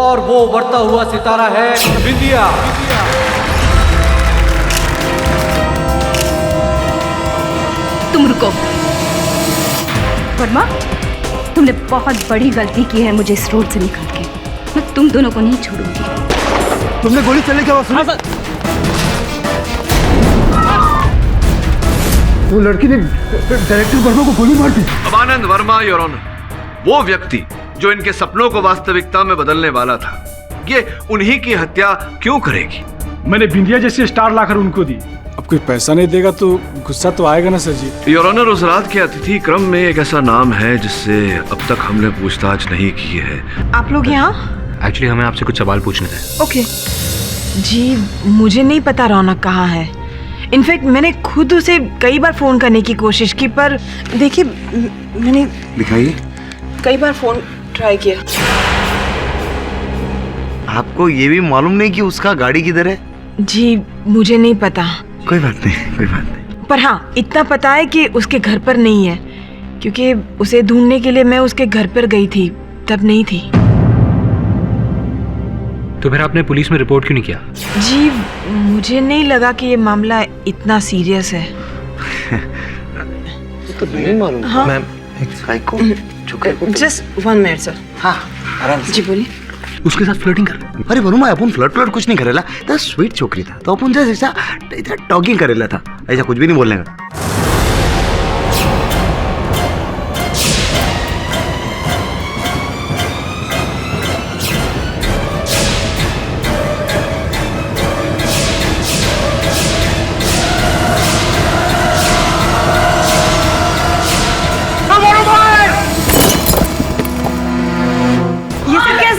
और वो बढ़ता हुआ सितारा है बिंदिया। तुम रुको। वर्मा, तुमने बहुत बड़ी गलती की है मुझे इस रोड से निकाल के। मैं तुम दोनों को नहीं छोड़ूंगी। तुमने गोली चलने की आवाज सुनी? वो लड़की ने डायरेक्टर वर्मा को गोली मार दी। अमानंद वर्मा योर ऑनर, वो व्यक्ति जो इनके सपनों को वास्तविकता में बदलने वाला था, ये उन्हीं की हत्या क्यों करेगी? मैंने बिंदिया जैसी स्टार लाकर उनको दी। अब कोई पैसा नहीं देगा तो गुस्सा तो आएगा ना सर जी। योर ऑनर, उस रात के अतिथि क्रम में एक ऐसा नाम है जिससे अब तक हमने पूछताछ नहीं की है। आप लोग यहाँ? एक्चुअली हमें आपसे कुछ सवाल पूछने थे। ओके जी, मुझे नहीं पता रौनक कहाँ है। इनफैक्ट मैंने खुद उसे कई बार फोन करने की कोशिश की, पर देखिए मैंने दिखाइए कई बार फोन ट्राई किया। आपको ये भी मालूम नहीं कि उसका गाड़ी किधर है? जी मुझे नहीं पता। कोई बात नहीं, कोई बात नहीं। पर हाँ, इतना पता है कि उसके घर पर नहीं है, क्योंकि उसे ढूंढने के लिए मैं उसके घर पर गई थी, तब नहीं थी। तो फिर आपने पुलिस में रिपोर्ट क्यों नहीं किया? जी मुझे नहीं लगा कि ये मामला इतना सीरियस है। तो नहीं मालूम। हाँ मैम, जस्ट 1 मिनट सर। हाँ आराम से। जी बोलिए। उसके साथ फ्लर्टिंग कर? अरे वरुण, अपन फ्लर्ट कुछ नहीं करेला था। स्वीट छोकरी था तो अपन जैसा टॉकिंग करेला था, ऐसा कुछ भी नहीं बोलने का।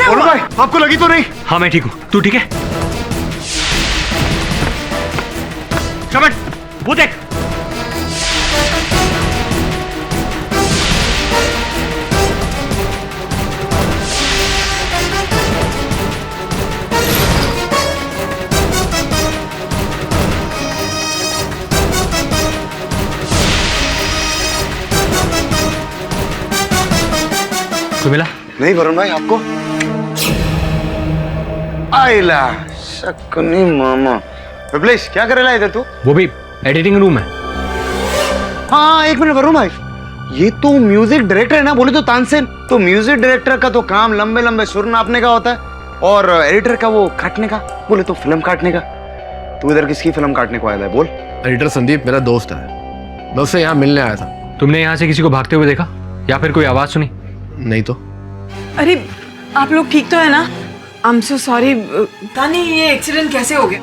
वरुण भाई, आपको लगी तो नहीं? हाँ मैं ठीक हूँ, तू ठीक है? चमन, वो देख। तो मिला? नहीं वरुण भाई, आपको आइला शकुनी मामा। विप्लेश, क्या करेला इधर तू? वो भी एडिटिंग रूम है। हाँ एक मिनट वरुण भाई, ये तो म्यूजिक डायरेक्टर है ना, बोले तो तानसेन। तो म्यूजिक डायरेक्टर का तो काम लंबे लंबे सुर नापने का होता है, और एडिटर का वो काटने का, बोले तो फिल्म काटने का। तू इधर किसकी फिल्म काटने को आया है बोल? एडिटर संदीप मेरा दोस्त है, मैं उससे यहाँ मिलने आया था। तुमने यहाँ से किसी को भागते हुए देखा या फिर कोई आवाज सुनी? नहीं तो। अरे आप लोग ठीक तो है ना? I am so sorry. पता नहीं ये एक्सीडेंट कैसे हो गया।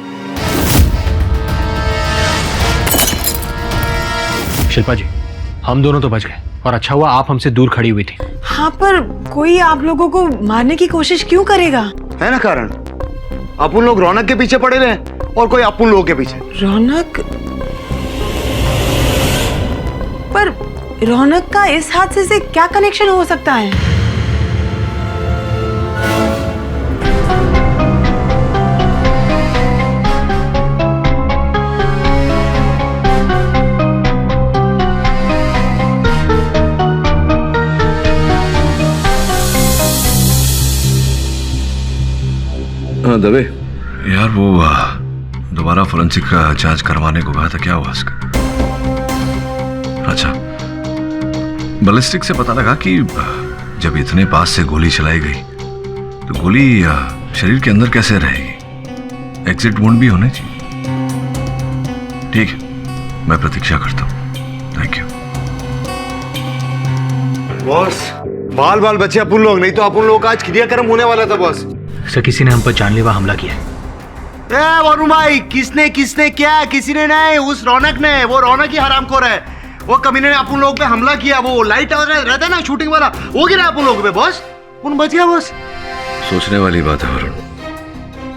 शिल्पा जी, हम दोनों तो बच गए और अच्छा हुआ आप हमसे दूर खड़ी हुई थी। हाँ पर कोई आप लोगों को मारने की कोशिश क्यों करेगा? है ना कारण, अपन लोग रौनक के पीछे पड़े रहे और कोई अपन लोगों के पीछे। रौनक? पर रौनक का इस हादसे से क्या कनेक्शन हो सकता है? हाँ दबे यार, वो दोबारा फोरेंसिक का जांच करवाने को कहा था, क्या हुआ उसका? अच्छा, बैलिस्टिक से पता लगा कि जब इतने पास से गोली चलाई गई तो गोली शरीर के अंदर कैसे रहेगी? एग्जिट वुंड भी होने चाहिए। ठीक है, मैं प्रतीक्षा करता हूँ। Thank you boss. बाल बाल बचे अपन लोग, नहीं तो अपन लोग का आज क्रियाक्रम होने वाला था बॉस। सर किसी ने हम पर जानलेवा हमला किया। वरुण भाई, किसने किसने क्या? किसी ने नहीं, उस रौनक ने। वो रौनक ही हरामखोर है। वो कमीने ने अपन लोग पे हमला किया। वो लाइट रहता है ना शूटिंग वाला, वो गिरा अपन लोग पे बॉस। उन बच गया बॉस। सोचने वाली बात है वरुण,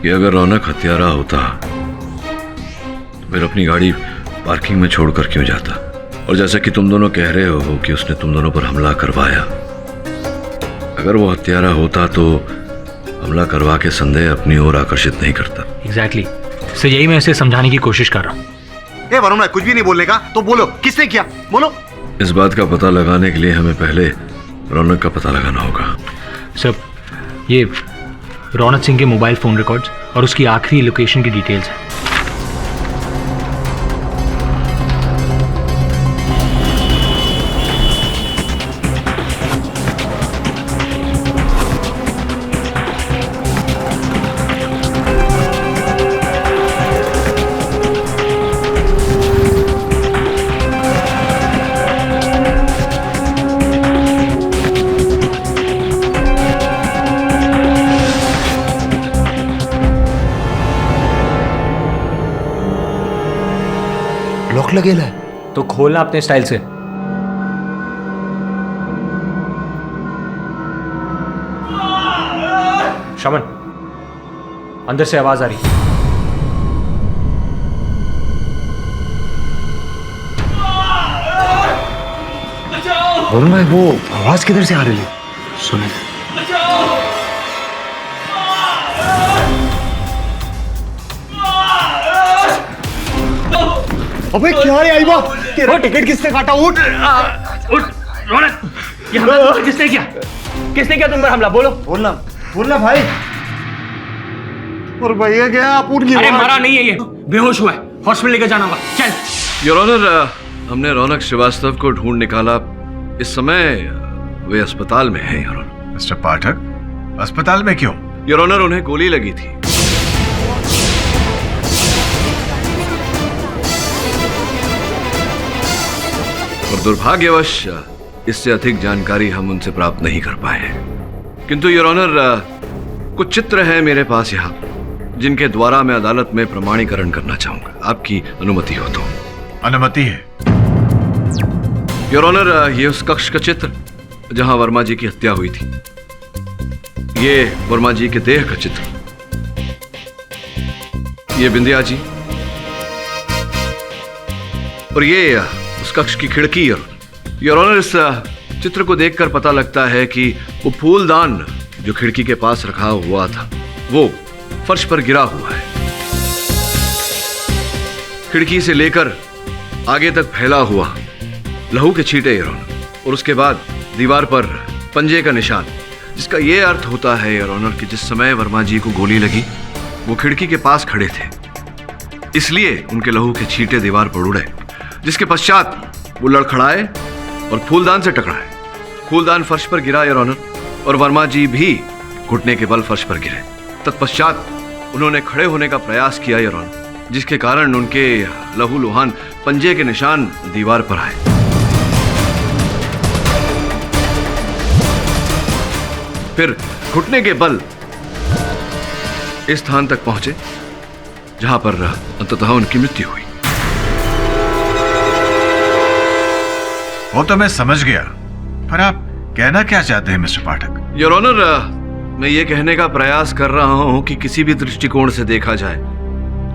कि अगर रौनक हत्यारा होता तो फिर अपनी गाड़ी पार्किंग में छोड़कर क्यों जाता? और जैसा कि तुम दोनों कह रहे हो कि उसने तुम दोनों पर हमला करवाया, अगर वो हत्यारा होता तो हमला करवा के संदेह अपनी ओर आकर्षित नहीं करता। एग्जैक्टली सर, यही मैं इसे समझाने की कोशिश कर रहा हूँ। वरुण भाई, कुछ भी नहीं बोलने का तो बोलो, किसने किया बोलो। इस बात का पता लगाने के लिए हमें पहले रौनक का पता लगाना होगा। सर ये रौनक सिंह के मोबाइल फोन रिकॉर्ड्स और उसकी आखिरी लोकेशन की डिटेल्स हैं। लॉक लगेला है तो खोलना अपने स्टाइल से। शमन, अंदर से आवाज आ रही। वरुण भाई, वो आवाज किधर से आ रही है? सुने अबे क्या रे आईबा, तेरा टिकट किसने काटा? उठ रौनक, ये हमला किसने किया? किसने किया तुम पर हमला? बोलो। बोलना भाई। और भैया क्या आप उठ गए? अरे मरा नहीं है, ये बेहोश हुआ है, हॉस्पिटल लेकर जाना होगा। चल। योर ऑनर, हमने रौनक श्रीवास्तव को ढूंढ निकाला। इस समय वे अस्पताल में हैं। Your honour. मिस्टर पाठक, अस्पताल में क्यों? योर ऑनर, उन्हें गोली लगी थी। और दुर्भाग्यवश इससे अधिक जानकारी हम उनसे प्राप्त नहीं कर पाए हैं। किंतु योर ऑनर, कुछ चित्र हैं मेरे पास यहाँ, जिनके द्वारा मैं अदालत में प्रमाणीकरण करना चाहूंगा, आपकी अनुमति हो तो। अनुमति है। योर ऑनर, ये उस कक्ष का चित्र जहां वर्मा जी की हत्या हुई थी। ये वर्मा जी के देह का चित्र। ये बिंदिया जी। और ये उस कक्ष की खिड़की। योर ऑनर, इस चित्र को देखकर पता लगता है कि वो फूलदान जो खिड़की के पास रखा हुआ था वो फर्श पर गिरा हुआ है। खिड़की से लेकर आगे तक फैला हुआ लहू के छींटे योर ऑनर, और उसके बाद दीवार पर पंजे का निशान, जिसका यह अर्थ होता है योर ऑनर कि जिस समय वर्मा जी को गोली लगी वो खिड़की के पास खड़े थे, इसलिए उनके लहू के छींटे दीवार पर उड़े, जिसके पश्चात वो लड़खड़ाए और फूलदान से टकराए। फूलदान फर्श पर गिरा योर ऑनर, और वर्मा जी भी घुटने के बल फर्श पर गिरे। तत्पश्चात उन्होंने खड़े होने का प्रयास किया योर ऑनर, जिसके कारण उनके लहू लुहान पंजे के निशान दीवार पर आए। फिर घुटने के बल इस स्थान तक पहुंचे जहां पर अंततः उनकी मृत्यु हुई। वो तो मैं समझ गया, पर आप कहना क्या चाहते हैं मिस्टर पाठक? योर ऑनर, मैं ये कहने का प्रयास कर रहा हूं कि किसी भी दृष्टिकोण से देखा जाए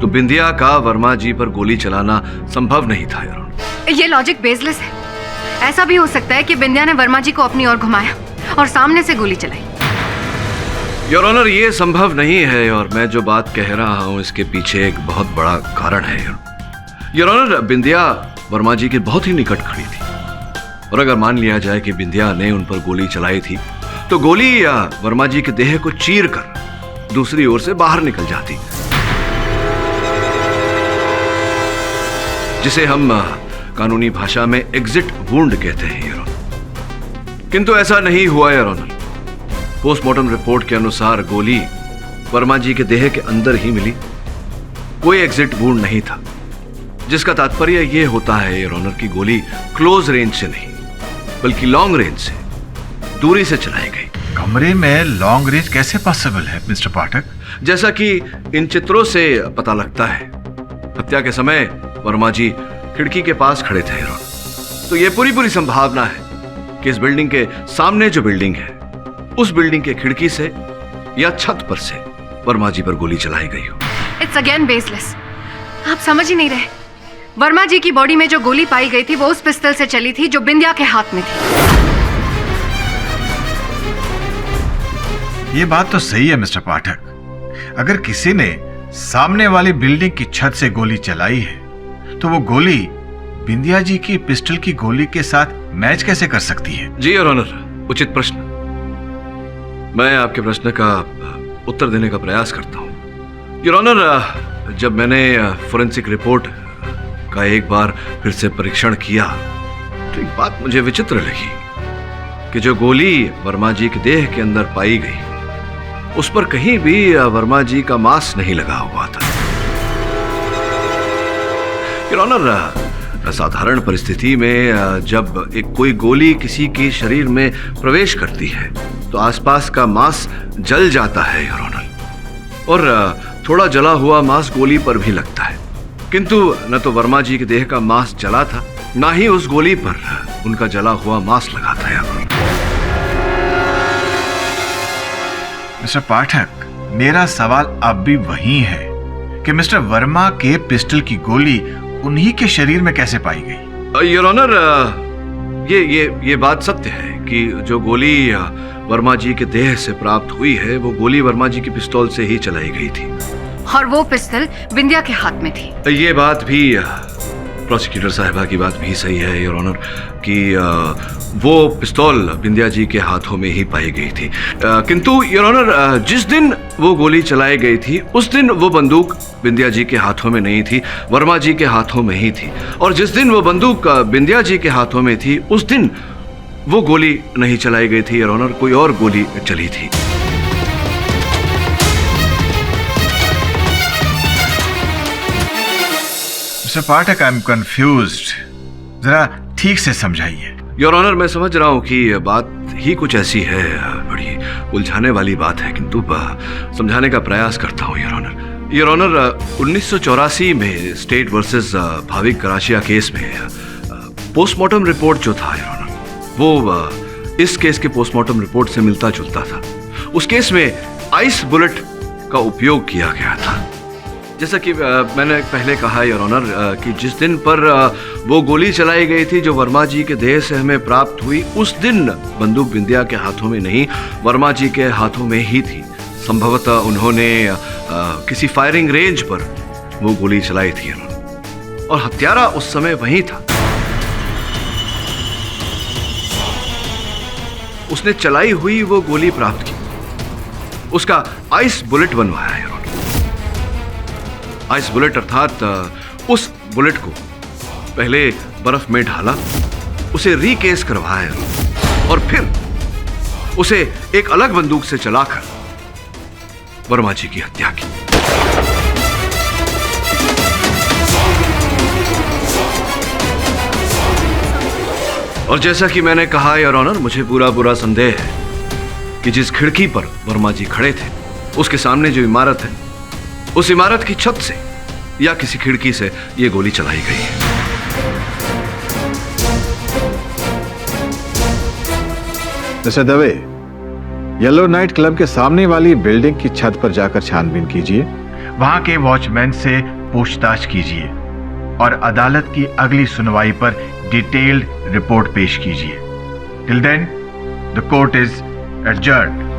तो बिंदिया का वर्मा जी पर गोली चलाना संभव नहीं था योर ऑनर। ये लॉजिक बेसलेस है। ऐसा भी हो सकता है कि बिंदिया ने वर्मा जी को अपनी ओर घुमाया और सामने से गोली चलाई। योर ऑनर, ये संभव नहीं है, और मैं जो बात कह रहा हूं इसके पीछे एक बहुत बड़ा कारण है योर ऑनर। बिंदिया वर्मा जी के बहुत ही निकट खड़ी थी, और अगर मान लिया जाए कि बिंदिया ने उन पर गोली चलाई थी तो गोली या वर्मा जी के देह को चीर कर दूसरी ओर से बाहर निकल जाती, जिसे हम कानूनी भाषा में एग्जिट वुंड कहते हैं योर ऑनर। किंतु ऐसा नहीं हुआ योर ऑनर। पोस्टमार्टम रिपोर्ट के अनुसार गोली वर्मा जी के देह के अंदर ही मिली, कोई एग्जिट वुंड नहीं था, जिसका तात्पर्य यह होता है योर ऑनर कि गोली क्लोज रेंज से नहीं बल्कि लॉन्ग रेंज से, दूरी से चलाई गई। कमरे में लॉन्ग रेंज कैसे पॉसिबल है मिस्टर पाठक? जैसा कि इन चित्रों से पता लगता है, हत्या के समय वर्मा जी खिड़की के पास खड़े थे योर ऑनर। तो यह पूरी संभावना है कि इस बिल्डिंग के सामने जो बिल्डिंग है उस बिल्डिंग के खिड़की से या छत पर से वर्मा जी पर गोली चलाई गई हो। It's again baseless. आप समझ ही नहीं रहे। वर्मा जी की बॉडी में जो गोली पाई गई थी वो उस पिस्तल से चली थी जो बिंदिया के हाथ में थी। ये बात तो सही है मिस्टर पाठक। अगर किसी ने सामने वाली बिल्डिंग की छत से गोली चलाई है तो वो गोली बिंदिया जी की पिस्टल की गोली के साथ मैच कैसे कर सकती है? जी योर ऑनर, उचित प्रश्न। मैं आपके प्रश्न का उत्तर देने का प्रयास करता हूं। योर ऑनर, जब मैंने फोरेंसिक रिपोर्ट का एक बार फिर से परीक्षण किया तो एक बात मुझे विचित्र लगी कि जो गोली वर्मा जी के देह के अंदर पाई गई उस पर कहीं भी वर्मा जी का मांस नहीं लगा हुआ था। योर ऑनर, साधारण परिस्थिति में जब एक कोई गोली किसी के शरीर में प्रवेश करती है तो आसपास का मांस जल जाता है योर ऑनर, और थोड़ा जला हुआ मांस गोली पर भी लगता है, किंतु न तो वर्मा जी के देह का मांस जला था, ना ही उस गोली पर उनका जला हुआ मांस लगा था योर ऑनर। मिस्टर पाठक, मेरा सवाल अब भी वही है कि मिस्टर वर्मा के पिस्टल की गोली उन्हीं के शरीर में कैसे पाई गई? योर ऑनर, ये बात सत्य है कि जो गोली वर्मा जी के देह से प्राप्त हुई है वो गोली वर्मा जी की पिस्तौल से ही चलाई गई थी, और वो पिस्तल बिंदिया के हाथ में थी। ये बात भी प्रोसिक्यूटर साहिबा की बात भी सही है योर ऑनर कि वो पिस्तौल बिंदिया जी के हाथों में ही पाई गई थी, किंतु योर ऑनर जिस दिन वो गोली चलाई गई थी उस दिन वो बंदूक बिंदिया जी के हाथों में नहीं थी, वर्मा जी के हाथों में ही थी, और जिस दिन वो बंदूक बिंदिया जी के हाथों में थी उस दिन वो गोली नहीं चलाई गई थी योर ऑनर, कोई और गोली चली थी। Mister Pathak, I am confused, जरा ठीक से समझाइए। योर ऑनर, मैं समझ रहा हूं कि बात ही कुछ ऐसी है, बड़ी उलझाने वाली बात है, किंतु समझाने का प्रयास करता हूं योर ऑनर। योर ऑनर, 1984 में स्टेट वर्सेस भाविक कराशिया केस में पोस्टमार्टम रिपोर्ट जो था योर ऑनर वो इस केस के पोस्टमार्टम रिपोर्ट से मिलता जुलता था। उस केस में आइस बुलेट का उपयोग किया गया था। जैसा कि मैंने पहले कहा योर ऑनर कि जिस दिन पर वो गोली चलाई गई थी जो वर्मा जी के देह से हमें प्राप्त हुई, उस दिन बंदूक बिंदिया के हाथों में नहीं वर्मा जी के हाथों में ही थी। संभवतः उन्होंने किसी फायरिंग रेंज पर वो गोली चलाई थी योर ऑनर, और हत्यारा उस समय वहीं था। उसने चलाई हुई वो गोली प्राप्त की, उसका आइस बुलेट बनवाया योर ऑनर। आइस बुलेट अर्थात उस बुलेट को पहले बर्फ में ढाला, उसे रीकेस करवाया और फिर उसे एक अलग बंदूक से चलाकर वर्मा जी की हत्या की। और जैसा कि मैंने कहा योर ऑनर, मुझे पूरा संदेह है कि जिस खिड़की पर वर्मा जी खड़े थे उसके सामने जो इमारत है उस इमारत की छत से या किसी खिड़की से यह गोली चलाई गई है। Mister Dave, yellow night club के सामने वाली बिल्डिंग की छत पर जाकर छानबीन कीजिए। वहां के वॉचमैन से पूछताछ कीजिए और अदालत की अगली सुनवाई पर डिटेल्ड रिपोर्ट पेश कीजिए। Till then the court is adjourned.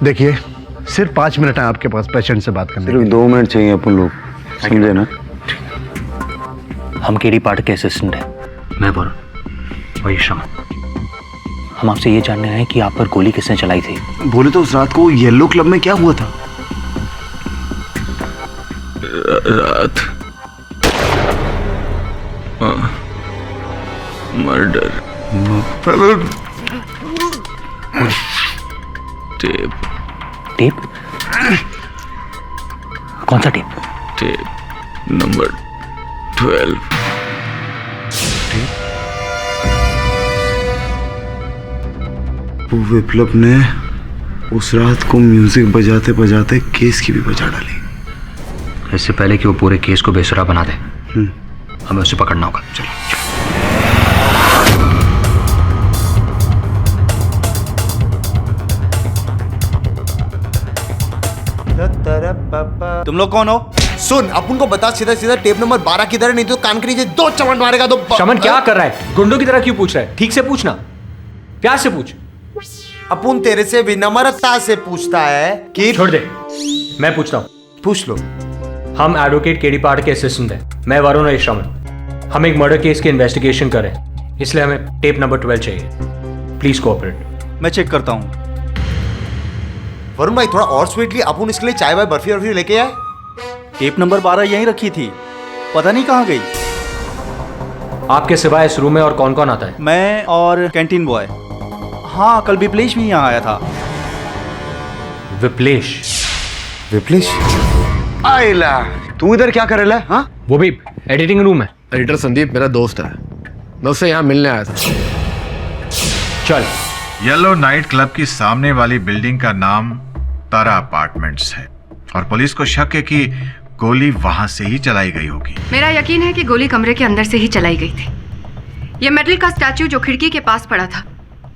देखिए, सिर्फ 5 मिनट है आपके पास पेशेंट से बात करने के लिए। सिर्फ 2 मिनट चाहिए अपन लोग, समझे ना? हम केडी पाठक के असिस्टेंट हैं। मैं बोल वही शम। हम आपसे ये जानने आए कि आप पर गोली किसने चलाई थी। बोले तो उस रात को येलो क्लब में क्या हुआ था? रात मर्डर टेप टेप? कौन सा टेप? Tape number 12। वो विप्लव ने उस रात को म्यूजिक बजाते बजाते केस की भी बजा डाली। इससे पहले कि वो पूरे केस को बेसुरा बना दे हमें उसे पकड़ना होगा। चलो। तुम लोग कौन हो? सुन, अपन को बता सीधा सीधा टेप नंबर 12 किधर है, नहीं तो कान के नीचे 2 चमट मारेगा तो। शमन क्या कर रहा है? गुंडों की तरह क्यों पूछ रहा है? ठीक से पूछना, प्यार से पूछ। अपन तेरे से विनम्रता से पूछता है कि छोड़ दे, मैं पूछता हूँ। पूछ लो। हम एडवोकेट केडी पार्ट के असिस्टेंट हैं। मैं वरुण और शमन। हम एक मर्डर केस की इन्वेस्टिगेशन कर रहे हैं, इसलिए हमें टेप नंबर 12 चाहिए। Please cooperate. मैं चेक करता हूँ। वरुण भाई थोड़ा और स्वीटली अपन इसके लिए चाय वाय बर्फी वर्फी लेके आए। टेप नंबर 12 यहीं रखी थी, पता नहीं कहाँ गई। आपके सिवाय इस रूम में और कौन कौन आता है? मैं और कैंटीन बॉय। हाँ, कल विप्लेश भी यहाँ आया था। विप्लेश? विप्लेश? आइला, तू इधर क्या कर रहा है? हाँ, वो भी एडिटिंग रूम है। एडिटर संदीप मेरा दोस्त है, मैं उससे यहाँ मिलने आया था। चल। येलो नाइट क्लब की सामने वाली बिल्डिंग का नाम तारा अपार्टमेंट्स है और पुलिस को शक है कि गोली वहां से ही चलाई गई होगी। मेरा यकीन है कि गोली कमरे के अंदर से ही चलाई गई थी। ये मेटल का स्टैचू जो खिड़की के पास पड़ा था,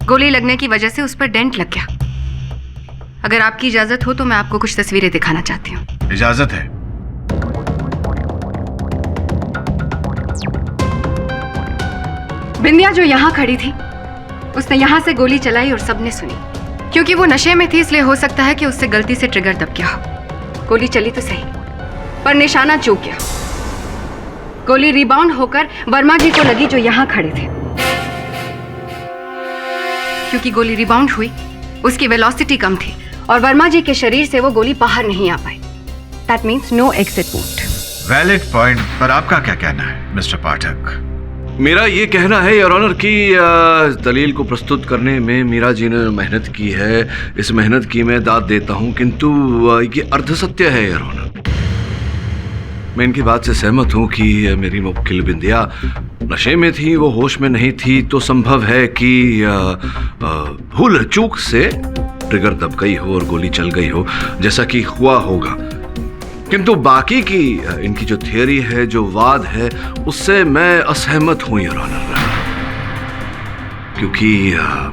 गोली लगने की वजह से उस पर डेंट लग गया। अगर आपकी इजाजत हो तो मैं आपको कुछ तस्वीरें दिखाना चाहती हूँ। इजाजत है। बिंदिया जो यहाँ खड़ी थी, उसने यहाँ से गोली चलाई और सबने सुनी। क्योंकि वो नशे में थी इसलिए हो सकता है कि उससे गलती से ट्रिगर दब गया हो। गोली चली तो सही, पर निशाना चूक गया। गोली रिबाउंड होकर वर्मा जी को लगी जो यहाँ खड़े थे। क्योंकि गोली रिबाउंड हुई, उसकी वेलोसिटी कम थी और वर्मा जी के शरीर से वो गोली बाहर नहीं आ पाई। That means no exit port. Valid point, पर आपका क्या कहना है मिस्टर पाठक? मेरा ये कहना है योर ऑनर कि दलील को प्रस्तुत करने में मीरा जी ने मेहनत की है, इस मेहनत की मैं दाद देता हूं, किंतु ये अर्धसत्य है योर ऑनर। मैं इनकी बात से सहमत हूं कि मेरी मुवक्किल बिंदिया नशे में थी, वो होश में नहीं थी, तो संभव है कि भूल चूक से ट्रिगर दब गई हो और गोली चल गई हो, जैसा कि हुआ होगा। किंतु बाकी की इनकी जो थियरी है, जो वाद है, उससे मैं असहमत हूं योर ऑनर, क्योंकि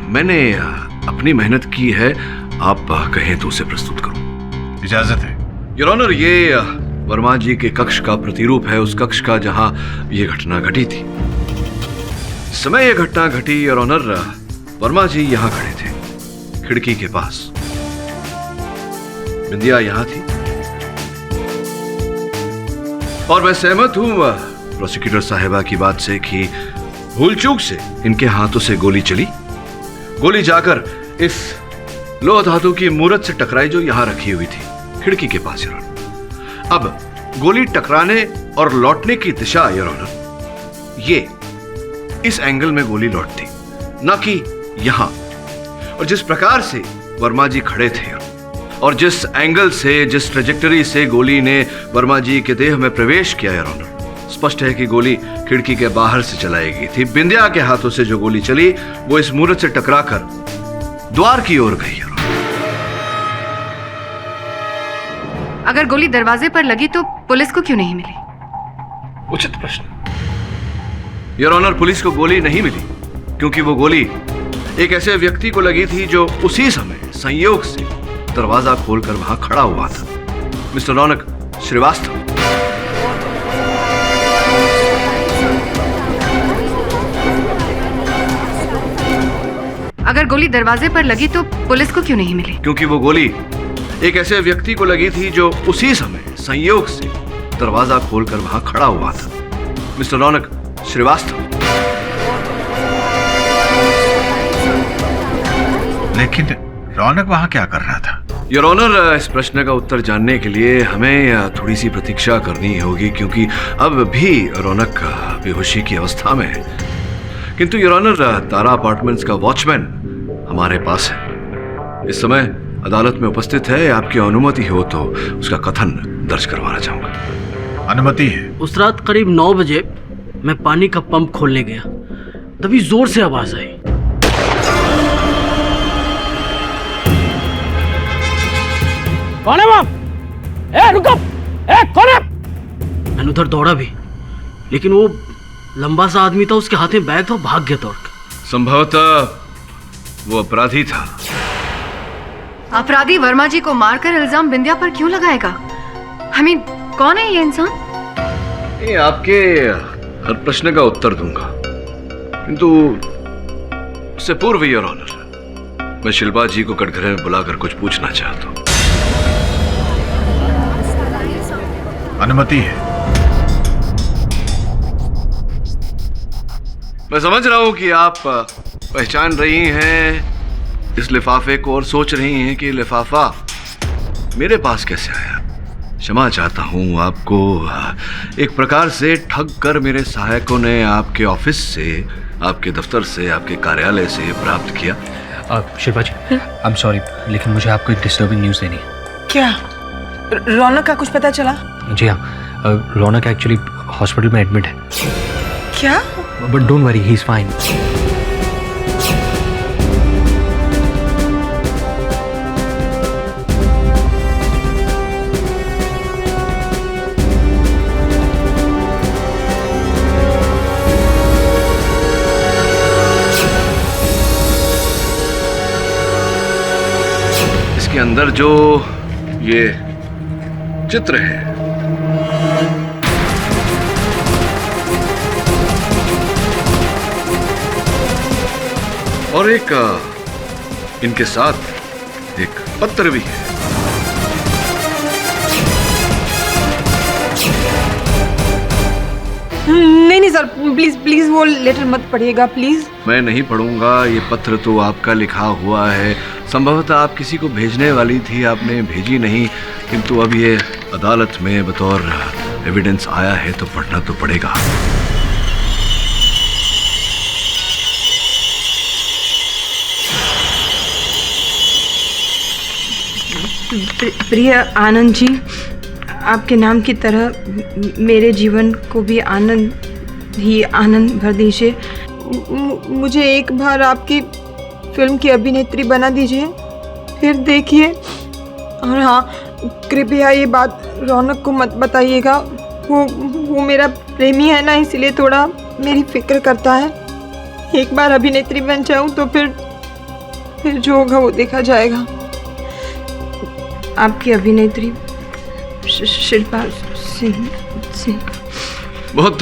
मैंने अपनी मेहनत की है। आप कहें तो उसे प्रस्तुत करूं। इजाजत है योर ऑनर। ये वर्मा जी के कक्ष का प्रतिरूप है, उस कक्ष का जहां ये घटना घटी थी। समय ये घटना घटी योर ऑनर, वर्मा जी यहां खड़े थे खिड़की के पास, बिंदिया यहां थी, और मैं सहमत हूं प्रोसिक्यूटर साहिबा की बात से कि भूल चूक से इनके हाथों से गोली चली। गोली जाकर इस लोह धातु की मूर्त से टकराई जो यहां रखी हुई थी खिड़की के पास योर ऑनर। अब गोली टकराने और लौटने की दिशा योर ऑनर, ये इस एंगल में गोली लौटती, ना कि यहां। और जिस प्रकार से वर्मा जी खड़े थे और जिस एंगल से, जिस ट्रेजेक्टरी से गोली ने वर्मा जी के देह में प्रवेश किया योर ऑनर, स्पष्ट है कि गोली खिड़की के बाहर से चलाई गई थी। बिंदिया के हाथों से जो गोली चली वो इस मूर्त से टकराकर द्वार की ओर गई योर ऑनर। अगर गोली दरवाजे पर लगी तो पुलिस को क्यों नहीं मिली? उचित प्रश्न योर ऑनर। पुलिस को गोली नहीं मिली क्योंकि वो गोली एक ऐसे व्यक्ति को लगी थी जो उसी समय संयोग से दरवाजा खोलकर वहां खड़ा हुआ था, मिस्टर रौनक श्रीवास्तव। अगर गोली दरवाजे पर लगी तो पुलिस को क्यों नहीं मिली? क्योंकि वो गोली एक ऐसे व्यक्ति को लगी थी जो उसी समय संयोग से दरवाजा खोलकर वहां खड़ा हुआ था, मिस्टर रौनक श्रीवास्तव। लेकिन रौनक वहां क्या कर रहा था? योर ऑनर, इस प्रश्न का उत्तर जानने के लिए हमें थोड़ी सी प्रतीक्षा करनी होगी, क्योंकि अब भी रौनक बेहोशी की अवस्था में है। किंतु योर ऑनर, तारा अपार्टमेंट्स का वॉचमैन हमारे पास है, इस समय अदालत में उपस्थित है। आपकी अनुमति हो तो उसका कथन दर्ज करवाना चाहूंगा। अनुमति है। उस रात करीब 9 बजे मैं पानी का पंप खोलने गया, तभी जोर से आवाज आई। कौन है वहां? ए रुको! ए कौन है? मैंने उधर दौड़ा भी, लेकिन वो लंबा सा आदमी था, उसके हाथ में बैग था, भाग गया दौड़ कर। संभवतः वो अपराधी था। अपराधी वर्मा जी को मारकर इल्जाम बिंदिया पर क्यों लगाएगा? हमीद, कौन है ये इंसान? ये आपके हर प्रश्न का उत्तर दूंगा, किंतु उससे पूर्व योर ऑनर, मैं शिल्पा जी को कटघरे में बुलाकर कुछ पूछना चाहता हूँ। अनुमति है। मैं समझ रहा हूं कि आप पहचान रही हैं इस लिफाफे को और सोच रही हैं कि लिफाफा मेरे पास कैसे आया। क्षमा चाहता हूं, आपको एक प्रकार से ठग कर मेरे सहायकों ने आपके ऑफिस से, आपके दफ्तर से, आपके कार्यालय से प्राप्त किया। शिल्पा जी, आई एम सॉरी, लेकिन मुझे आपको एक डिस्टर्बिंग न्यूज़ देनी है। क्या? रौनक का कुछ पता चला? जी हाँ, रौनक एक्चुअली हॉस्पिटल में एडमिट है। क्या? But don't worry, he is fine. इसके अंदर जो ये चित्र है, और एक इनके साथ एक पत्र भी है। नहीं सर, प्लीज प्लीज वो लेटर मत पढ़िएगा प्लीज। मैं नहीं पढ़ूंगा, ये पत्र तो आपका लिखा हुआ है। संभवतः आप किसी को भेजने वाली थी, आपने भेजी नहीं, किंतु अब ये अदालत में बतौर एविडेंस आया है तो पढ़ना तो पड़ेगा। प्रिय आनंद जी, आपके नाम की तरह मेरे जीवन को भी आनंद ही आनंद भर दीजिए। मुझे एक बार आपकी फिल्म की अभिनेत्री बना दीजिए, फिर देखिए। और हाँ, कृपया ये बात रौनक को मत बताइएगा। वो मेरा प्रेमी है ना, इसलिए थोड़ा मेरी फिक्र करता है। एक बार अभिनेत्री बन जाऊँ तो फिर जो होगा वो देखा जाएगा। आपकी अभिनेत्री शिल्पा सिंह। बहुत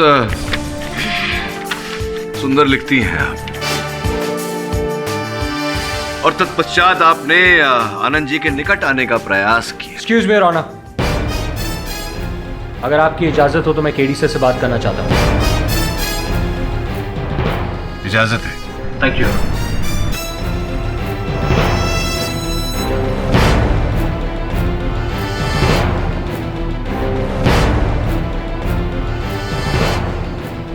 सुंदर लिखती हैं आप। और तत्पश्चात आपने आनंद जी के निकट आने का प्रयास किया। एक्सक्यूज मी रौनक, अगर आपकी इजाजत हो तो मैं केडी से बात करना चाहता हूँ। इजाजत है। Thank you.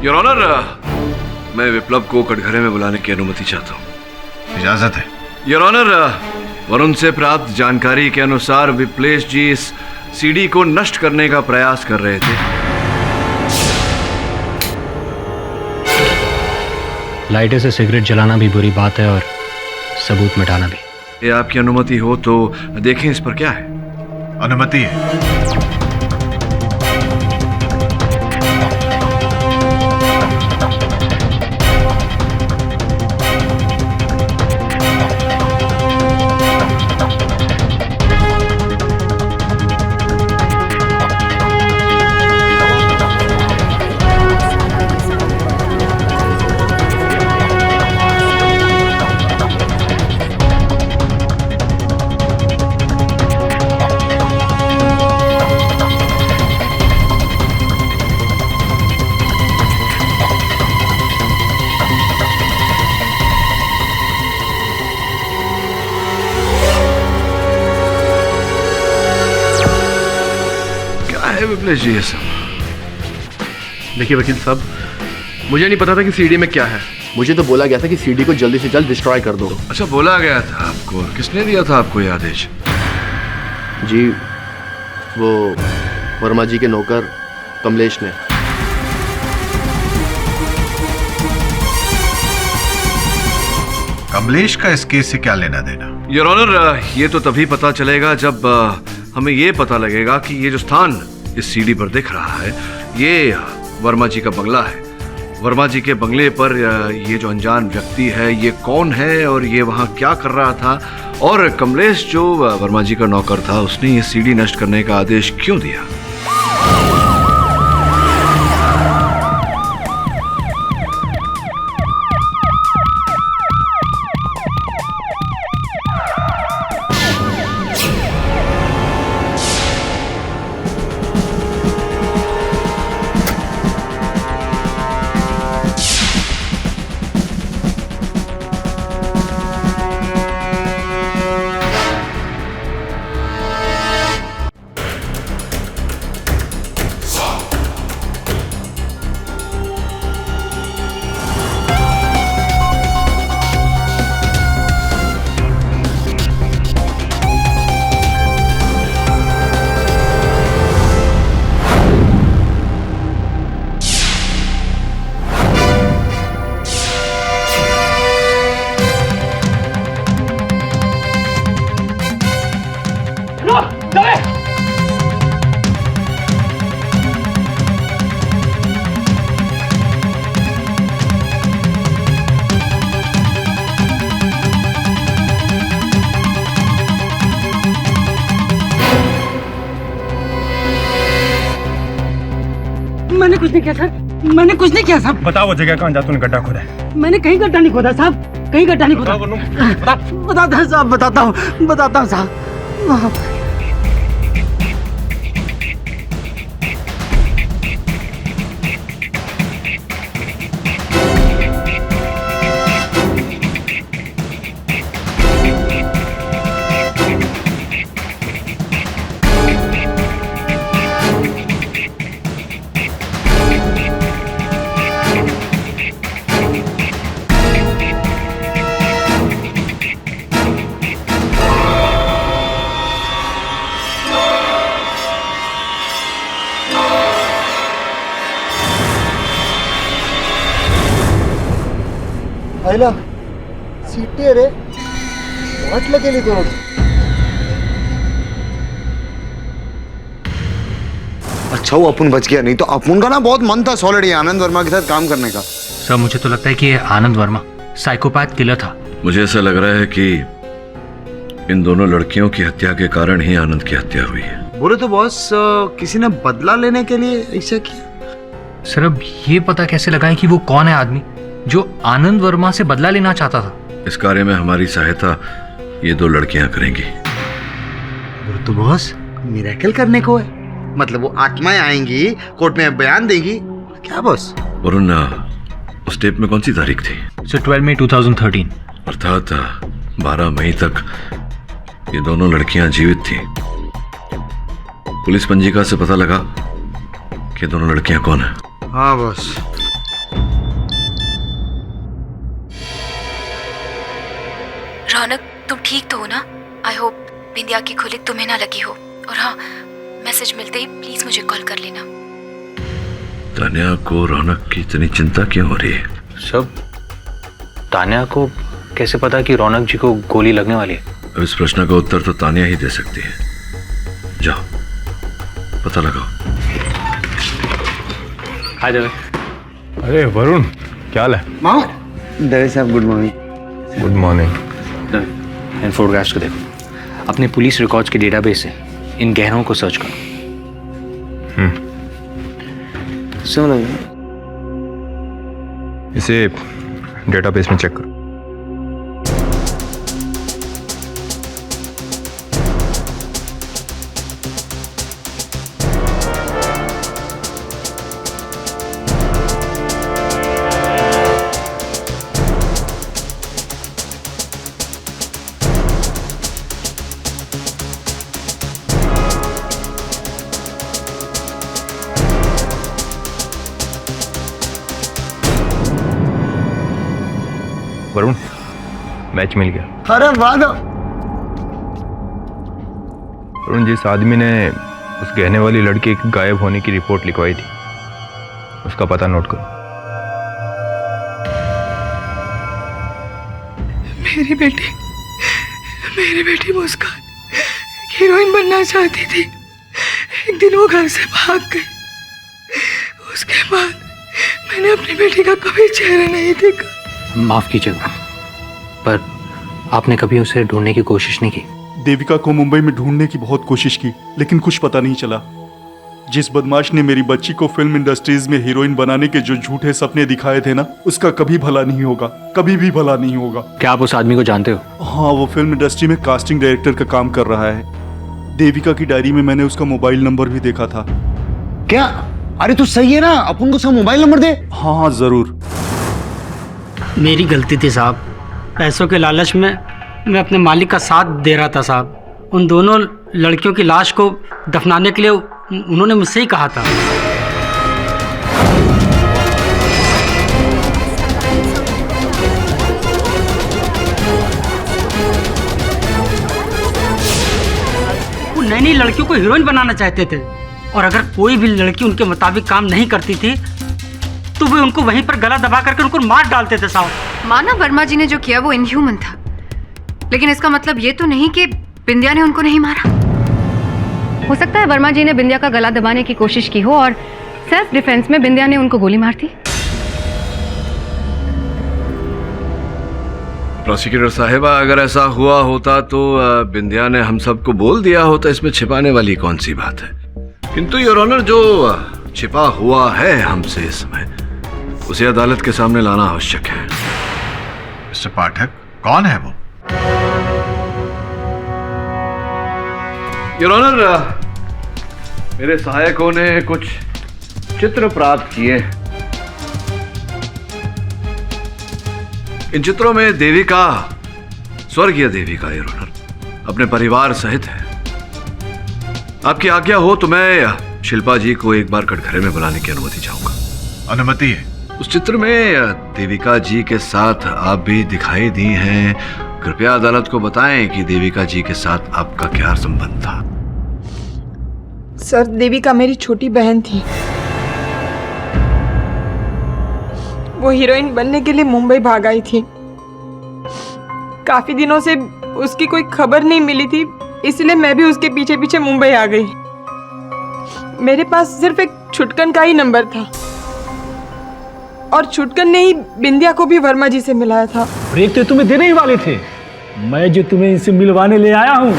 योर ऑनर, मैं विप्लव को कटघरे में बुलाने की अनुमति चाहता हूँ। इजाजत है। योर ऑनर, वरुण से प्राप्त जानकारी के अनुसार विप्लेश जी इस सीडी को नष्ट करने का प्रयास कर रहे थे। लाइटर से सिगरेट जलाना भी बुरी बात है और सबूत मिटाना भी। ये आपकी अनुमति हो तो देखें इस पर क्या है। अनुमति है। विप्लेश जी, ये सब देखिए वकील साहब, मुझे नहीं पता था कि सीडी में क्या है। मुझे तो बोला गया था कि सीडी को जल्दी से जल्द डिस्ट्रॉय कर दो। अच्छा, बोला गया था आपको? और किसने दिया था आपको ये आदेश? जी, वो वर्मा जी के नौकर कमलेश ने। कमलेश का इस केस से क्या लेना देना? योर ऑनर, ये तो तभी पता चलेगा जब हमें ये पता लगेगा कि ये जो स्थान इस सीडी पर दिख रहा है ये वर्मा जी का बंगला है। वर्मा जी के बंगले पर ये जो अनजान व्यक्ति है ये कौन है और ये वहाँ क्या कर रहा था, और कमलेश जो वर्मा जी का नौकर था उसने ये सीडी नष्ट करने का आदेश क्यों दिया। कुछ नहीं किया सर, मैंने कुछ नहीं किया साहब। बताओ वो जगह कहाँ जा तूने गड्ढा खोदा है? मैंने कहीं गड्ढा नहीं खोदा साहब, कहीं गड्ढा नहीं खोदा। बताता हूँ साहब, बताता हूँ साहब। आईला सीटी आहे रे, वाटलं गेली तो. अच्छा वो अपन बच गया, नहीं तो अपन का ना बहुत मन था ऑलरेडी आनंद वर्मा के साथ काम करने का. सर मुझे तो लगता है कि ये आनंद वर्मा साइकोपैथ किलर था। मुझे ऐसा लग रहा है कि इन दोनों लड़कियों की हत्या के कारण ही आनंद की हत्या हुई है। बोले तो बॉस किसी ने बदला लेने के लिए ऐसा किया। सर अब ये पता कैसे लगाएं कि वो कौन है आदमी जो आनंद वर्मा से बदला लेना चाहता था? इस कार्य में हमारी सहायता ये दो लड़कियां करेंगी। तो बॉस मिरेकल करने को है, मतलब वो आत्माएं आएंगी, कोर्ट में बयान देगी क्या बॉस? वरुण उस टेप में कौन सी तारीख थी? सर 12 मई 2013। अर्थात 12 मई तक ये दोनों लड़कियां जीवित थी। पुलिस पंजिका से पता लगा कि दोनों लड़कियां कौन है। हाँ बॉस। रौनक तुम ठीक तो हो ना? आई होप बिंदिया की खुलिक तुम्हें ना लगी हो। और हाँ, मैसेज मिलते ही प्लीज मुझे कॉल कर लेना। तान्या को रौनक की इतनी चिंता क्यों हो रही है? सब तान्या को कैसे पता कि रौनक जी को गोली लगने वाली है? अब इस प्रश्न का उत्तर तो तान्या ही दे सकती है। जाओ पता लगाओ। हाय दवे। अरे वरुण क्या हाल है? माँ दवे साहब गुड मॉर्निंग। Good morning. इन फोटोग्राफ्स को देखो, अपने पुलिस रिकॉर्ड्स के डेटाबेस से इन गहनों को सर्च करो। सुनो इसे डेटाबेस में चेक करो। वरुण मैच मिल गया। अरे वाह। वरुण जिस आदमी ने उस गहने वाली लड़की के गायब होने की रिपोर्ट लिखवाई थी उसका पता नोट करो। मेरी बेटी मुस्कान हीरोइन बनना चाहती थी। एक दिन वो घर से भाग गई। उसके बाद मैंने अपनी बेटी का कभी चेहरा नहीं देखा। माफ कीजिएगा, पर आपने कभी उसे ढूंढने की कोशिश नहीं की? देविका को मुंबई में ढूंढने की बहुत कोशिश की, लेकिन कुछ पता नहीं चला। जिस बदमाश ने मेरी बच्ची को फिल्म इंडस्ट्रीज में हीरोइन बनाने के जो झूठे सपने दिखाए थे ना, उसका कभी भला नहीं होगा, कभी भी भला नहीं होगा। क्या आप उस आदमी को जानते हो? हाँ, वो फिल्म इंडस्ट्री में कास्टिंग डायरेक्टर का काम कर रहा है। देविका की डायरी में मैंने उसका मोबाइल नंबर भी देखा था। क्या? अरे तू सही है ना, अपन को उसका मोबाइल नंबर दे। हाँ जरूर। मेरी गलती थी साहब, पैसों के लालच में मैं अपने मालिक का साथ दे रहा था साहब। उन दोनों लड़कियों की लाश को दफनाने के लिए उन्होंने मुझसे ही कहा था। वो नई नई लड़कियों को हीरोइन बनाना चाहते थे, और अगर कोई भी लड़की उनके मुताबिक काम नहीं करती थी तो वे उनको वहीं पर गला दबा करके उनको मार डालते थे साहब। माना वर्मा जी ने जो किया वो इनह्यूमन था, लेकिन इसका मतलब ये तो नहीं कि बिंदिया ने उनको नहीं मारा। हो सकता है वर्मा जी ने बिंदिया का गला दबाने की कोशिश की हो और सेल्फ डिफेंस में बिंदिया ने उनको गोली मार दी। प्रोसिक्यूटर साहिबा, अगर ऐसा हुआ होता तो बिंदिया ने हम सबको बोल दिया होता। इसमें छिपाने वाली कौन सी बात है? किंतु योर ऑनर, जो छिपा हुआ है हमसे इस समय, उसे अदालत के सामने लाना आवश्यक है। मिस्टर पाठक, कौन है वो? योर ऑनर, मेरे सहायकों ने कुछ चित्र प्राप्त किए। इन चित्रों में देविका, स्वर्गीय देविका योर ऑनर, अपने परिवार सहित है। आपकी आज्ञा हो तो मैं शिल्पा जी को एक बार कटघरे में बुलाने की अनुमति चाहूंगा। अनुमति है। उस चित्र में देविका जी के साथ आप भी दिखाई दी हैं। कृपया अदालत को बताएं कि देविका जी के साथ आपका क्या संबंध था। सर, देविका मेरी छोटी बहन थी। वो हीरोइन बनने के लिए मुंबई भाग आई थी। काफी दिनों से उसकी कोई खबर नहीं मिली थी, इसलिए मैं भी उसके पीछे पीछे मुंबई आ गई। मेरे पास सिर्फ एक छुटकन का ही नंबर था और छुटकन ने ही बिंदिया को भी वर्मा जी से मिलाया था। ब्रेक तो तुम्हें देने ही वाले थे, मैं जो तुम्हें इनसे मिलवाने ले आया हूँ।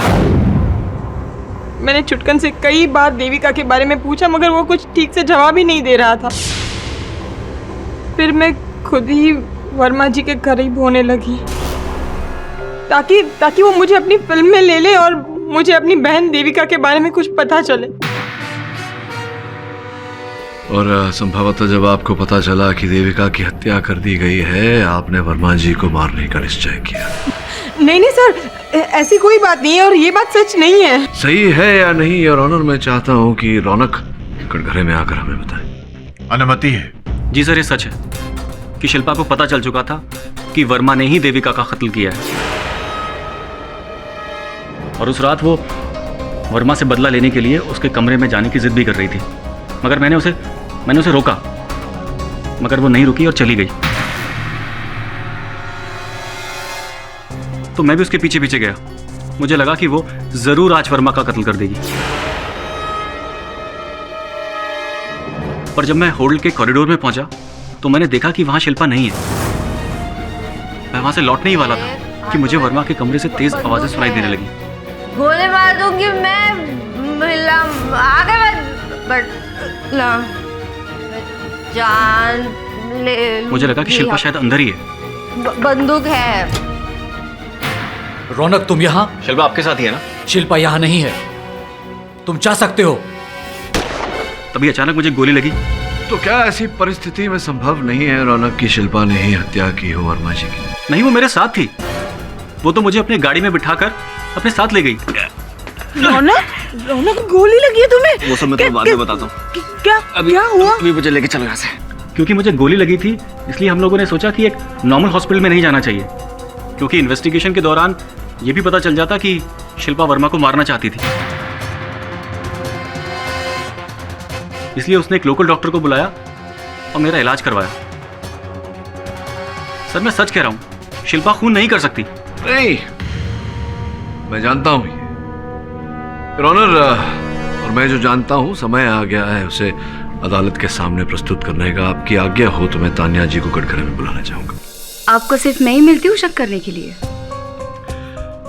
मैंने छुटकन से कई बार देविका के बारे में पूछा, मगर वो कुछ ठीक से जवाब ही नहीं दे रहा था। फिर मैं खुद ही वर्मा जी के करीब होने लगी ताकि वो मुझे अपनी फिल्म में ले ले और मुझे अपनी बहन देविका के बारे में कुछ पता चले। और संभवतः जब आपको पता चला कि देविका की हत्या कर दी गई है, आपने वर्मा जी को मारने का निश्चय किया। नहीं सर, ऐसी कोई बात नहीं है और ये बात सच नहीं है। सही है या नहीं योर ऑनर, मैं चाहता हूँ कि रौनक कटघरे में आकर हमें बताए। अनुमति है। जी सर, ये सच है कि शिल्पा को पता चल चुका था कि वर्मा ने ही देविका का कत्ल किया है और उस रात वो वर्मा से बदला लेने के लिए उसके कमरे में जाने की जिद भी कर रही थी, मगर मैंने उसे रोका, मगर वो नहीं रुकी और चली गई। तो मैं भी उसके पीछे पीछे गया। मुझे लगा कि वो जरूर आज वर्मा का कत्ल कर देगी। पर जब मैं होटल के कॉरिडोर में पहुंचा तो मैंने देखा कि वहां शिल्पा नहीं है। मैं वहां से लौटने ही वाला था कि मुझे वर्मा के कमरे से तेज आवाजें सुनाई देने लगी। गोली मार दूंगी मैं, आगे जान ले। मुझे लगा कि शिल्पा शायद अंदर ही है। बंदूक है। रौनक, तुम यहाँ? शिल्पा आपके साथ ही है ना? शिल्पा यहाँ नहीं है, तुम जा सकते हो। तभी अचानक मुझे गोली लगी। तो क्या ऐसी परिस्थिति में संभव नहीं है रौनक की शिल्पा ने ही हत्या की हो वर्मा जी की? नहीं, वो मेरे साथ थी। वो तो मुझे अपनी गाड़ी में बिठाकर अपने साथ ले गई। रौनक, गोली लगी है तुम्हें? वो सब मैं तुम्हें बाद में बताता हूँ। क्या हुआ? अभी मुझे लेके चलो यहाँ से। क्योंकि मुझे गोली लगी थी, इसलिए हम लोगों ने सोचा कि एक नॉर्मल हॉस्पिटल में नहीं जाना चाहिए, क्योंकि इन्वेस्टिगेशन के दौरान ये भी पता चल जाता कि शिल्पा वर्मा को मारना चाहती थी। इसलिए उसने एक लोकल डॉक्टर को बुलाया और मेरा इलाज करवाया। सर, मैं सच कह रहा हूं, शिल्पा खून नहीं कर सकती। नहीं, मैं जानता हूं ये ऑनर, और मैं जो जानता हूं, समय आ गया है उसे अदालत के सामने प्रस्तुत करने का। आपकी आज्ञा हो तो मैं तान्या जी को कटघरे में बुलाना चाहूंगा। आपको सिर्फ मैं ही मिलती हूँ शक करने के लिए?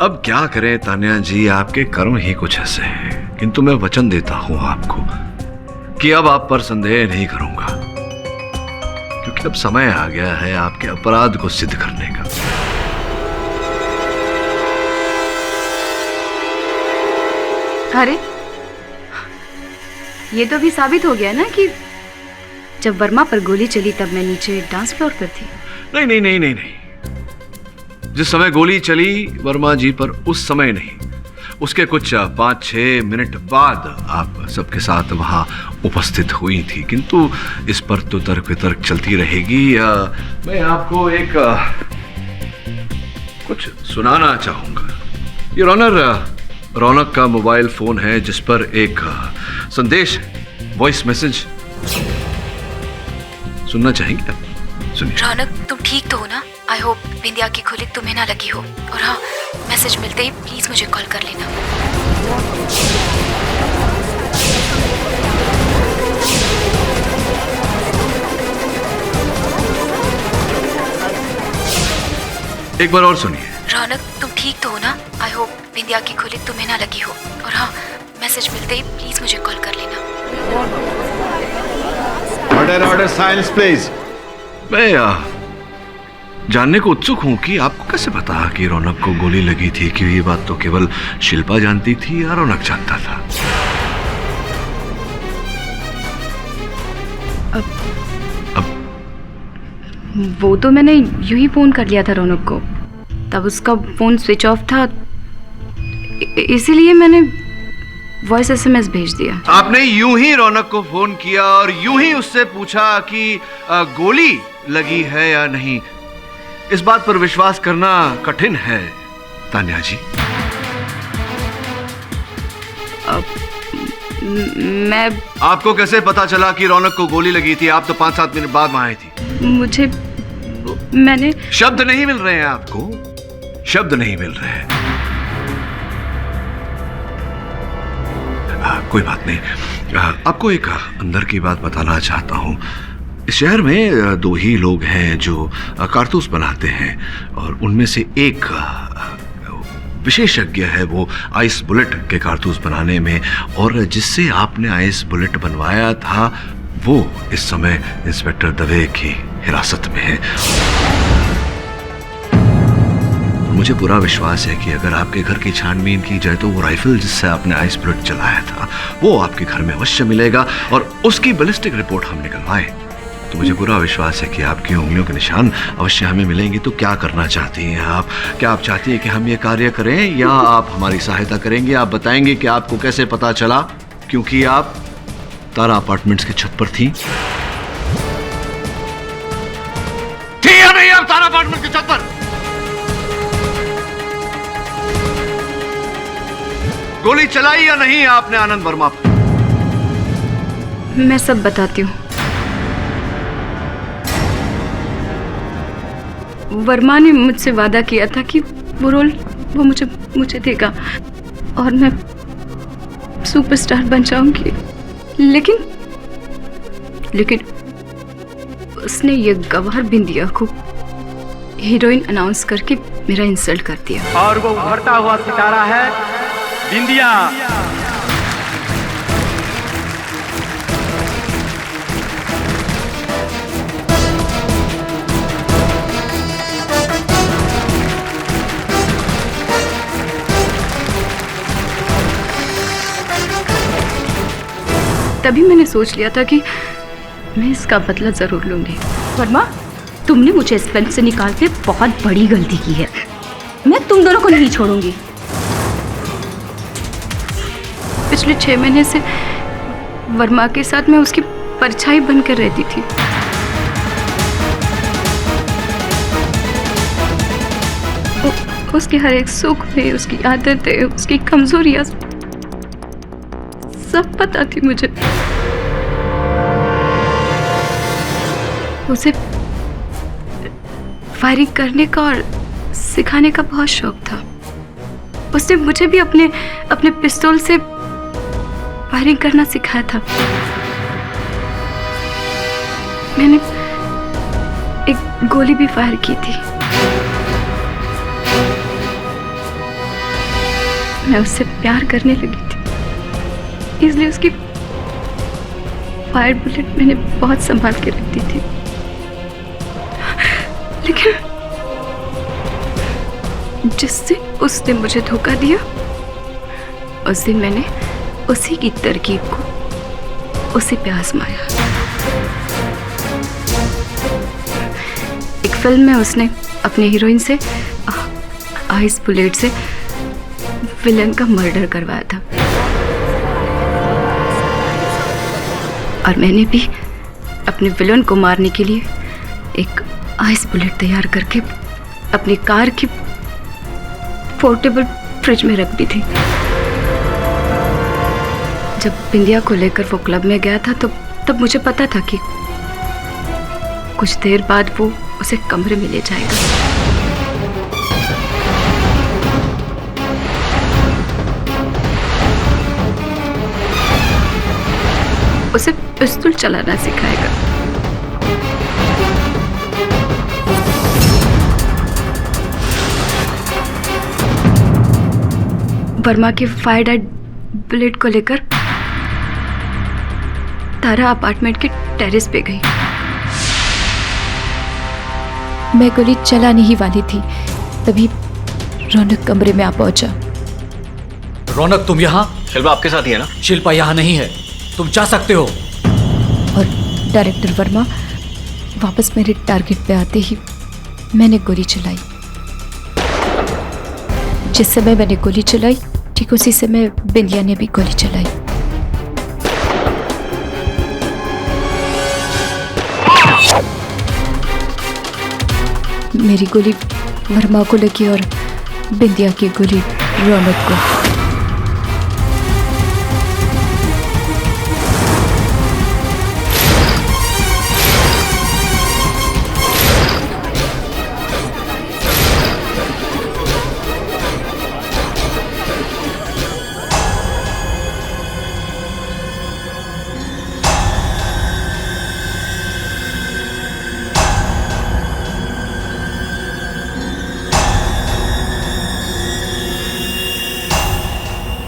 अब क्या करें तान्या जी, आपके कर्म ही कुछ ऐसे हैं, किंतु मैं वचन देता हूं आपको कि अब आप पर संदेह नहीं करूंगा, क्योंकि अब समय आ गया है आपके अपराध को सिद्ध करने का। अरे, ये तो भी साबित हो गया ना कि जब वर्मा पर गोली चली तब मैं नीचे डांस फ्लोर पर थी। नहीं नहीं नहीं नहीं नहीं, जिस समय गोली चली वर्मा जी पर उस समय नहीं, उसके कुछ 5-6 मिनट बाद आप सबके साथ वहां उपस्थित हुई थी, किंतु इस पर तो तर्क वितर्क चलती रहेगी। मैं आपको एक कुछ सुनाना चाहूंगा। ये रौनक का मोबाइल फोन है जिस पर एक संदेश है, वॉइस मैसेज। सुनना चाहेंगे आप? सुनिए। रौनक, तुम ठीक तो हो ना? आई होप बिंदिया की खुली तुम्हें ना लगी हो। और हाँ, मैसेज मिलते ही प्लीज मुझे कॉल कर लेना। एक बार और सुनिए। रौनक, तुम ठीक तो हो ना? आई होप बिंदिया की खुली तुम्हें ना लगी हो। और हाँ, मैसेज मिलते ही प्लीज मुझे कॉल कर लेना। Order order silence please. मैं जानने को उत्सुक हूं कि आपको कैसे पता कि रौनक को गोली लगी थी, कि ये बात तो केवल शिल्पा जानती थी या रौनक जानता था? वो तो मैंने यूं ही फोन कर लिया था रौनक को, तब उसका फोन स्विच ऑफ था, इसीलिए मैंने वॉइस एसएमएस भेज दिया। आपने यूं ही रौनक को फोन किया और यूं ही उससे पूछा कि गोली लगी है या नहीं। इस बात पर विश्वास करना कठिन है तान्या जी। मैं आपको कैसे पता चला कि रौनक को गोली लगी थी? आप तो 5-7 मिनट बाद वहां आई थी। मैंने शब्द नहीं मिल रहे हैं आपको, शब्द नहीं मिल रहे हैं। कोई बात नहीं, आपको एक अंदर की बात बताना चाहता हूं। इस शहर में 2 ही लोग हैं जो कारतूस बनाते हैं और उनमें से एक विशेषज्ञ है वो आइस बुलेट के कारतूस बनाने में, और जिससे आपने आइस बुलेट बनवाया था वो इस समय इंस्पेक्टर दवे की हिरासत में है। मुझे पूरा विश्वास है कि अगर आपके घर की छानबीन की जाए तो वो राइफल जिससे आपने आइस बुलेट चलाया था वो आपके घर में अवश्य मिलेगा, और उसकी बैलिस्टिक रिपोर्ट हम निकलवाएं तो मुझे पूरा विश्वास है कि आपकी उंगलियों के निशान अवश्य हमें मिलेंगे। तो क्या करना चाहती हैं आप? क्या आप चाहती हैं कि हम ये कार्य करें या आप हमारी सहायता करेंगे? आप बताएंगे कि आपको कैसे पता चला, क्योंकि आप तारा अपार्टमेंट्स की छत पर थी या नहीं? आप तारा अपार्टमेंट की छत पर गोली चलाई या नहीं आपने आनंद वर्मा पर? मैं सब बताती हूँ। वर्मा ने मुझसे वादा किया था कि वो रोल वो मुझे देगा और मैं सुपरस्टार बन जाऊंगी, लेकिन उसने ये गवार बिंदिया को हीरोइन अनाउंस करके मेरा इंसल्ट कर दिया। और वो उभरता हुआ सितारा है बिंदिया। तभी मैंने सोच लिया था कि मैं इसका बदला जरूर लूंगी। वर्मा, तुमने मुझे इस फिल्म से निकाल के बहुत बड़ी गलती की है। मैं तुम दोनों को नहीं छोड़ूंगी। पिछले 6 महीने से वर्मा के साथ मैं उसकी परछाई बनकर रहती थी। उसके हर एक सुख में, उसकी आदतें, उसकी कमजोरियां सब पता थी मुझे। उसे फायरिंग करने का और सिखाने का बहुत शौक था। उसने मुझे भी अपने पिस्तौल से फायरिंग करना सिखाया था। मैंने एक गोली भी फायर की थी। मैं उससे प्यार करने लगी थी, इसलिए उसकी फायर बुलेट मैंने बहुत संभाल के रखती थी। लेकिन जिस दिन उसने मुझे धोखा दिया, उस दिन मैंने उसी की तरकीब को उसी पे आजमाया। एक फिल्म में उसने अपनी हीरोइन से आइस बुलेट से विलन का मर्डर करवाया था, और मैंने भी अपने विलन को मारने के लिए एक आइस बुलेट तैयार करके अपनी कार की पोर्टेबल फ्रिज में रख दी थी। जब बिंदिया को लेकर वो क्लब में गया था तो तब मुझे पता था कि कुछ देर बाद वो उसे कमरे में ले जाएगा। उसे पिस्तौल चलाना सिखाएगा। वर्मा के फायर डेड बुलेट को लेकर तारा अपार्टमेंट के टेरेस पे गई। मैं गोली चलाने ही वाली थी, तभी रौनक कमरे में आ पहुंचा। रौनक, तुम यहाँ? शिल्पा आपके साथ ही है ना? शिल्पा यहाँ नहीं है, तुम जा सकते हो। और डायरेक्टर वर्मा वापस मेरे टारगेट पे आते ही मैंने गोली चलाई। जिस समय मैंने गोली चलाई ठीक उसी समय बिंदिया ने भी गोली चलाई। मेरी गोली वर्मा को लगी और बिंदिया की गोली रौनक को।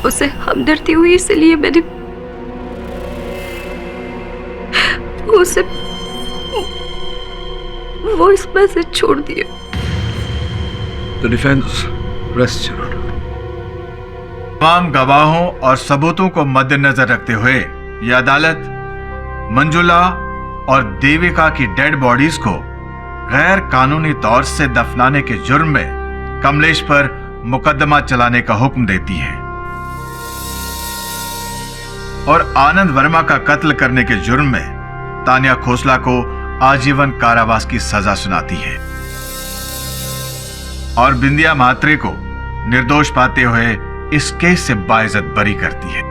उसे हमदर्दी हुई इसलिए मैंने उसे वॉइस मैसेज छोड़ दिया। The defense rests your honor. तमाम गवाहों और सबूतों को मद्देनजर रखते हुए यह अदालत मंजुला और देविका की डेड बॉडीज को गैर कानूनी तौर से दफनाने के जुर्म में कमलेश पर मुकदमा चलाने का हुक्म देती है और आनंद वर्मा का कत्ल करने के जुर्म में तानिया खोसला को आजीवन कारावास की सजा सुनाती है और बिंदिया म्हात्रे को निर्दोष पाते हुए इस केस से बाइज्जत बरी करती है।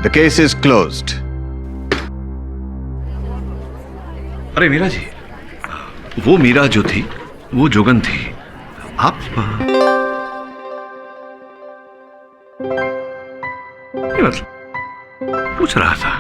The case is closed. अरे मीरा जी, वो मीरा जो थी वो जोगन थी। आप पूछ रहा था।